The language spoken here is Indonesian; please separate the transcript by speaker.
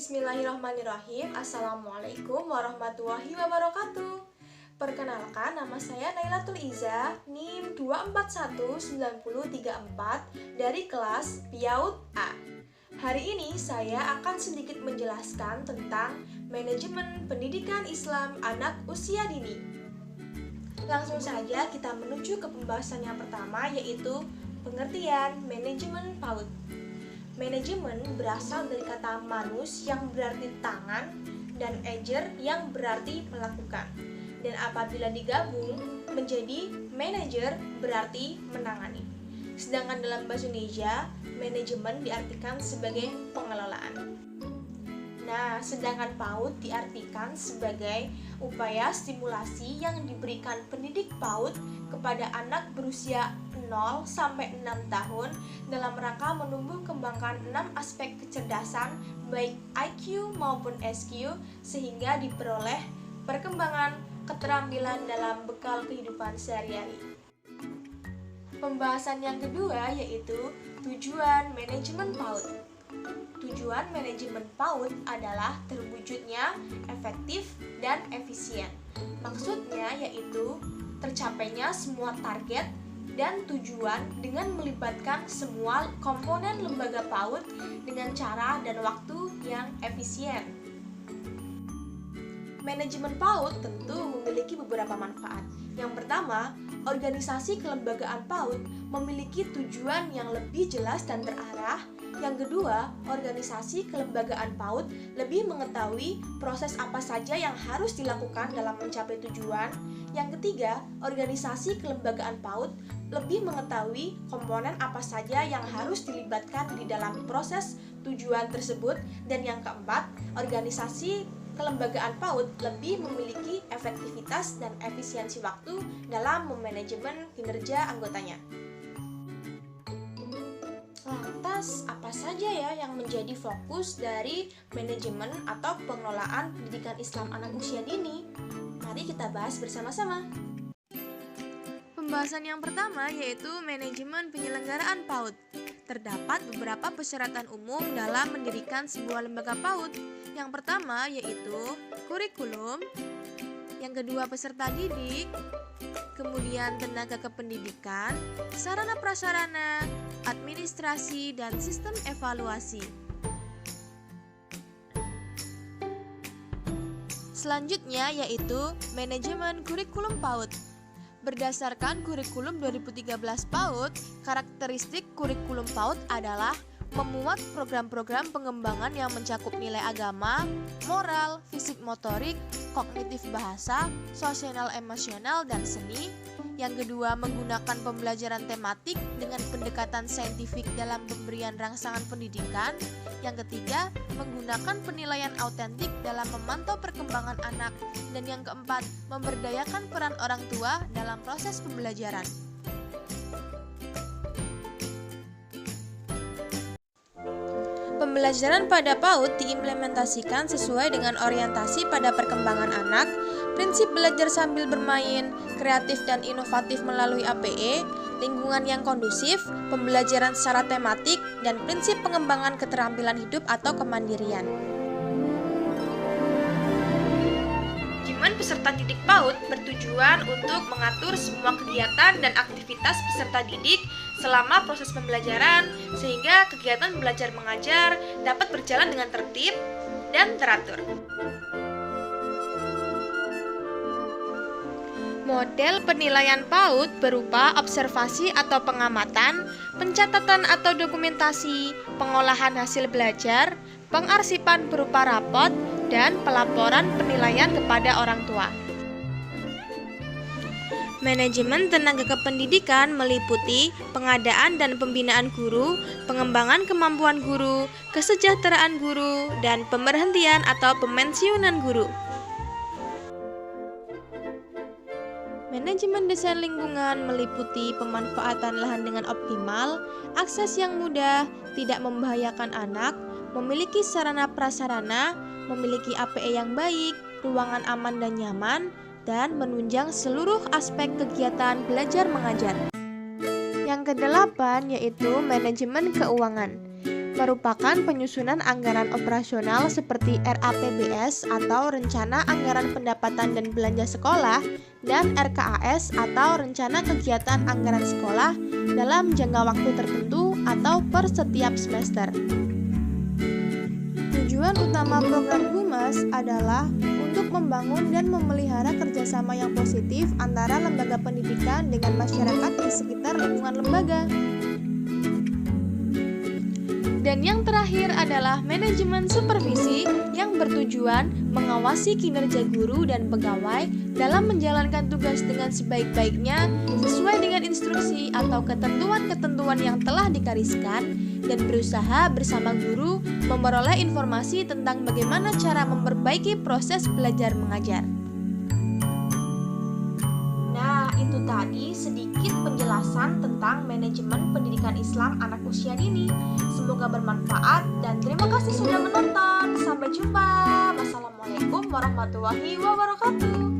Speaker 1: Bismillahirrahmanirrahim. Assalamualaikum warahmatullahi wabarakatuh. Perkenalkan, nama saya Nailatul Iza, NIM 2419034 dari kelas PIAUD A. Hari ini saya akan sedikit menjelaskan tentang manajemen pendidikan Islam anak usia dini. Langsung saja kita menuju ke pembahasan yang pertama, yaitu pengertian manajemen PAUD. Manajemen berasal dari kata manus yang berarti tangan dan ejer yang berarti melakukan. Dan apabila digabung menjadi manajer berarti menangani. Sedangkan dalam bahasa Indonesia, manajemen diartikan sebagai pengelolaan. Nah, sedangkan PAUD diartikan sebagai upaya stimulasi yang diberikan pendidik PAUD kepada anak berusia 0 sampai 6 tahun dalam rangka menumbuh kembangkan 6 aspek kecerdasan baik IQ maupun SQ sehingga diperoleh perkembangan keterampilan dalam bekal kehidupan sehari-hari. Pembahasan yang kedua yaitu tujuan manajemen PAUD. Tujuan manajemen PAUD adalah terwujudnya efektif dan efisien. Maksudnya yaitu tercapainya semua target dan tujuan dengan melibatkan semua komponen lembaga PAUD dengan cara dan waktu yang efisien. Manajemen PAUD tentu memiliki beberapa manfaat. Yang pertama, organisasi kelembagaan PAUD memiliki tujuan yang lebih jelas dan terarah. Yang kedua, organisasi kelembagaan PAUD lebih mengetahui proses apa saja yang harus dilakukan dalam mencapai tujuan. Yang ketiga, organisasi kelembagaan PAUD lebih mengetahui komponen apa saja yang harus dilibatkan di dalam proses tujuan tersebut. Dan yang keempat, organisasi kelembagaan PAUD lebih memiliki efektivitas dan efisiensi waktu dalam memanajemen kinerja anggotanya. Lantas, apa saja ya yang menjadi fokus dari manajemen atau pengelolaan pendidikan Islam anak usia dini? Mari kita bahas bersama-sama. Pembahasan yang pertama yaitu manajemen penyelenggaraan PAUD. Terdapat beberapa persyaratan umum dalam mendirikan sebuah lembaga PAUD. Yang pertama yaitu kurikulum, yang kedua peserta didik, kemudian tenaga kependidikan, sarana prasarana, administrasi, dan sistem evaluasi. Selanjutnya yaitu manajemen kurikulum PAUD. Berdasarkan kurikulum 2013 PAUD, karakteristik kurikulum PAUD adalah memuat program-program pengembangan yang mencakup nilai agama, moral, fisik motorik, kognitif bahasa, sosial emosional, dan seni. Yang kedua, menggunakan pembelajaran tematik dengan pendekatan saintifik dalam pemberian rangsangan pendidikan. Yang ketiga, menggunakan penilaian autentik dalam memantau perkembangan anak. Dan yang keempat, memberdayakan peran orang tua dalam proses pembelajaran. Pembelajaran pada PAUD diimplementasikan sesuai dengan orientasi pada perkembangan anak, prinsip belajar sambil bermain, kreatif dan inovatif melalui APE, lingkungan yang kondusif, pembelajaran secara tematik, dan prinsip pengembangan keterampilan hidup atau kemandirian. Manajemen peserta didik PAUD bertujuan untuk mengatur semua kegiatan dan aktivitas peserta didik selama proses pembelajaran sehingga kegiatan belajar mengajar dapat berjalan dengan tertib dan teratur. Model penilaian PAUD berupa observasi atau pengamatan, pencatatan atau dokumentasi, pengolahan hasil belajar, pengarsipan berupa rapot, dan pelaporan penilaian kepada orang tua. Manajemen tenaga kependidikan meliputi pengadaan dan pembinaan guru, pengembangan kemampuan guru, kesejahteraan guru, dan pemberhentian atau pemensiunan guru. Manajemen desain lingkungan meliputi pemanfaatan lahan dengan optimal, akses yang mudah, tidak membahayakan anak, memiliki sarana prasarana, memiliki APE yang baik, ruangan aman dan nyaman, dan menunjang seluruh aspek kegiatan belajar mengajar. Yang kedelapan yaitu manajemen keuangan. merupakan penyusunan anggaran operasional seperti RAPBS atau Rencana Anggaran Pendapatan dan Belanja Sekolah dan RKAS atau Rencana Kegiatan Anggaran Sekolah dalam jangka waktu tertentu atau per setiap semester. Tujuan utama program Humas adalah untuk membangun dan memelihara kerjasama yang positif antara lembaga pendidikan dengan masyarakat di sekitar lingkungan lembaga. Dan yang terakhir adalah manajemen supervisi yang bertujuan mengawasi kinerja guru dan pegawai dalam menjalankan tugas dengan sebaik-baiknya sesuai dengan instruksi atau ketentuan-ketentuan yang telah digariskan dan berusaha bersama guru memperoleh informasi tentang bagaimana cara memperbaiki proses belajar mengajar. Nah, itu tadi sedikit penjelasan tentang manajemen pendidikan Islam anak usia dini. Semoga bermanfaat dan terima kasih sudah menonton. Sampai jumpa. Wassalamualaikum warahmatullahi wabarakatuh.